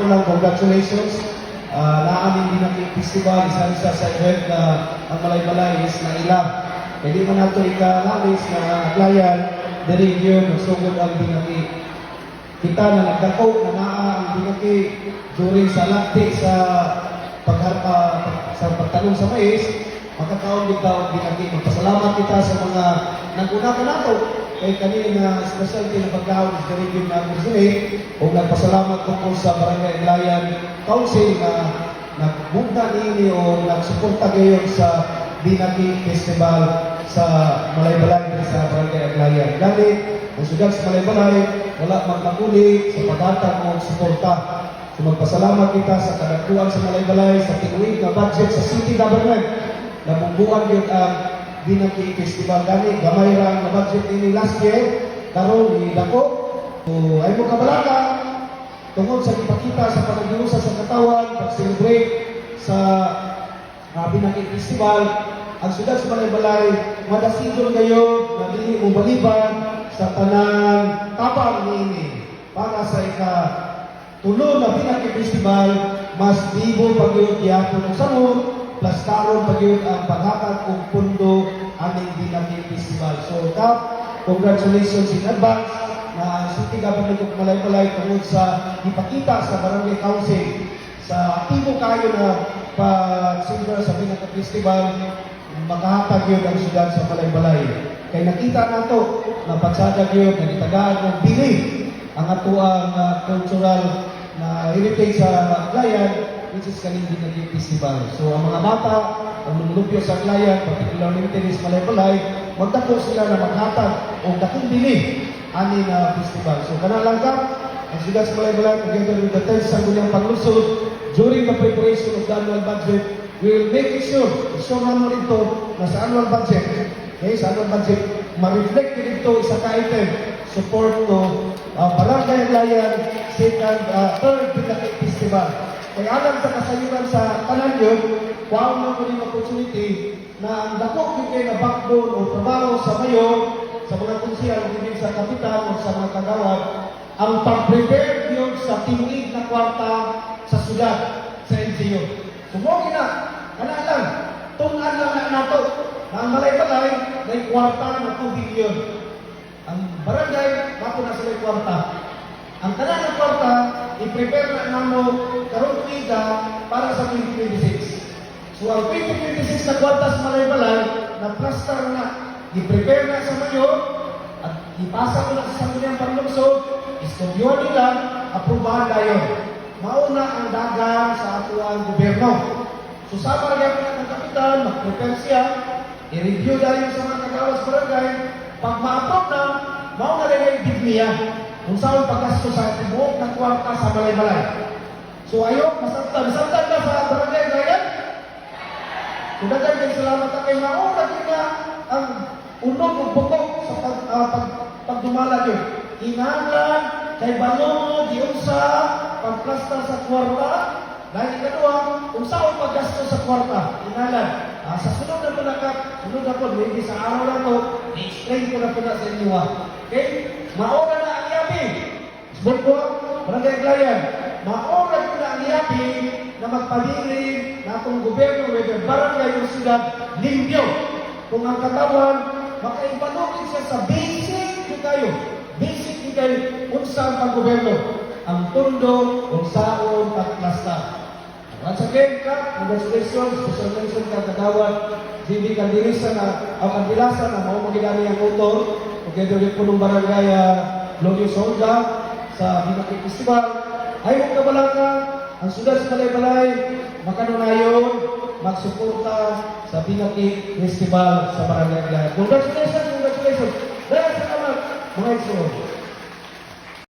unang congratulations. Naamin din ang festival, isa-isa sa event na ang Balay-Balay is na ila. Hindi man nato ika-labis na aglayan, diri yun, magsugod ang dinaki. Kita na nagdako na naa ang dinaki during sa lakti sa sa pagtanong sa mais, makakaon din taon dinaki. Magpasalamat kita sa mga naguna ka nato. Kay kanina specialty na pagkaon is the region na Brazil. O nagpasalamat ko sa Barangay Aglayan Council na nagbunta nini o nagsuporta ngayon sa Dinaki Festival sa Balay-Balay sa Barangay Aglayan. Dali, ang sugat sa Balay-Balay, wala magkakuli sa paghatag o suporta. So magpasalamat kita sa kadakuan sa Balay-Balay sa tinuig na budget sa city government na bumbuan yun ang Dinaki Festival. Dali, gamay lang na budget ini last year, karon ni dako. So ay mo kabalaka tungod sa ipakita sa panagiusa sa katawan, pag-celebrate sa Dinaki Festival. Ang siyudad sa Balay-Balay, madasigol ngayon na dili mo baliban sa tanang tapang niini para sa tulo na Dinaki Festival, mas bibo pag-iot yapon ng sanod, plus karon pag-iot ang paghatag kong pundo aming Dinaki Festival. So, congratulations in advance na City Government of Balay-Balay tungod sa ipakita sa Barangay Council sa aktibo kayo na pag-sundra sa Dinaki Festival, makahatag yun ang siyudad sa Balay-Balay. Kaya nakita nato na pagsagag yun, nagitagaan ng bili ang atuang cultural na heritage sa Aglayan, which is kaning Dinaki Festival. So, ang mga bata, ang lumulupyo sa Aglayan, particularly sa Balay-Balay, magdako sila na maghatag o dakong bili ani na festival. So, kanalang ka, ang siyudad sa Balay-Balay, together with the 10th Sangguniang Panglusod, during the preparation of the annual budget, we will make it sure naman ito na sa annual budget, sa annual budget, ma-reflect din ito isa ka-item, support to Barangay Aglayan, second, third Dinaki Festival. Kaya alam sa kasayuran sa kanan yun, wow na po yung opportunity na ang dako kayo na backbone o trabaho sa mayor, sa mga konsyal, hindi sa kapitan o sa mga kagawad, ang pag-prepare yun sa tinig na kwarta sa siyudad, sa LGU. Sumogin na, kanalang, tunan lang na nato, na ang Balay-Balay, may kwarta na 2 billion. Ang barangay, nato na sila kwarta. Ang tanan ng kwarta, i-prepare na namo karong tuiga para sa 2026. So, ang 2026 na kwarta sa Balay-Balay, na-plaster na, i-prepare na sa mayor, at ipasa ko na sa Sangguniang Panglusod, istudyohan nila, aprobahan na yun. Mauna ang dagang sa atuang gobyerno. So, sa barangay ng kapitan, mag-prepare siya, i-review dahil sa mga kagawas barangay, pag ma-approve na, mauna rin yung bid niya kung saan paggasto sa buong na kwarta sa Balay-Balay. So, ayok, masantag na sa barangay ngayon. So, dagan kayo salamat na kayo. Mauna din na ang unong o bukok sa pagdumala yun. Inangan, kay balong, diunsa, pagplasta sa kwarta, dahil ikaduha, kung saan paggasto sa kwarta, inalan. Sa sunod na po sunod na po, maybe sa araw na to, i-explain ko na po na sa inyo. Okay? Maura na ang yabi. Sabot ko, Barangay Aglayan, maura ko na ang yabi na magpabilin na itong gobyerno, whether barangay o siyudad, limpyo. Kung ang katawan, makaibalogin siya sa basic yung kayo. Basic yung kayo, kung saan pang gobyerno. Ang tundo, kung saan pagplasta. Once again, congratulations, special mention ka kagawad, hindi kandirisa na, ang kandilasan na mau magigami ang motor, together with punong barangay Logyo Solda sa Dinaki Festival. Ay, huwag kabalaka, ang siyudad sa Balay-Balay, makanunayon, magsuporta sa Dinaki Festival sa Barangay Aglayan. Congratulations! Dahil sa mga iso.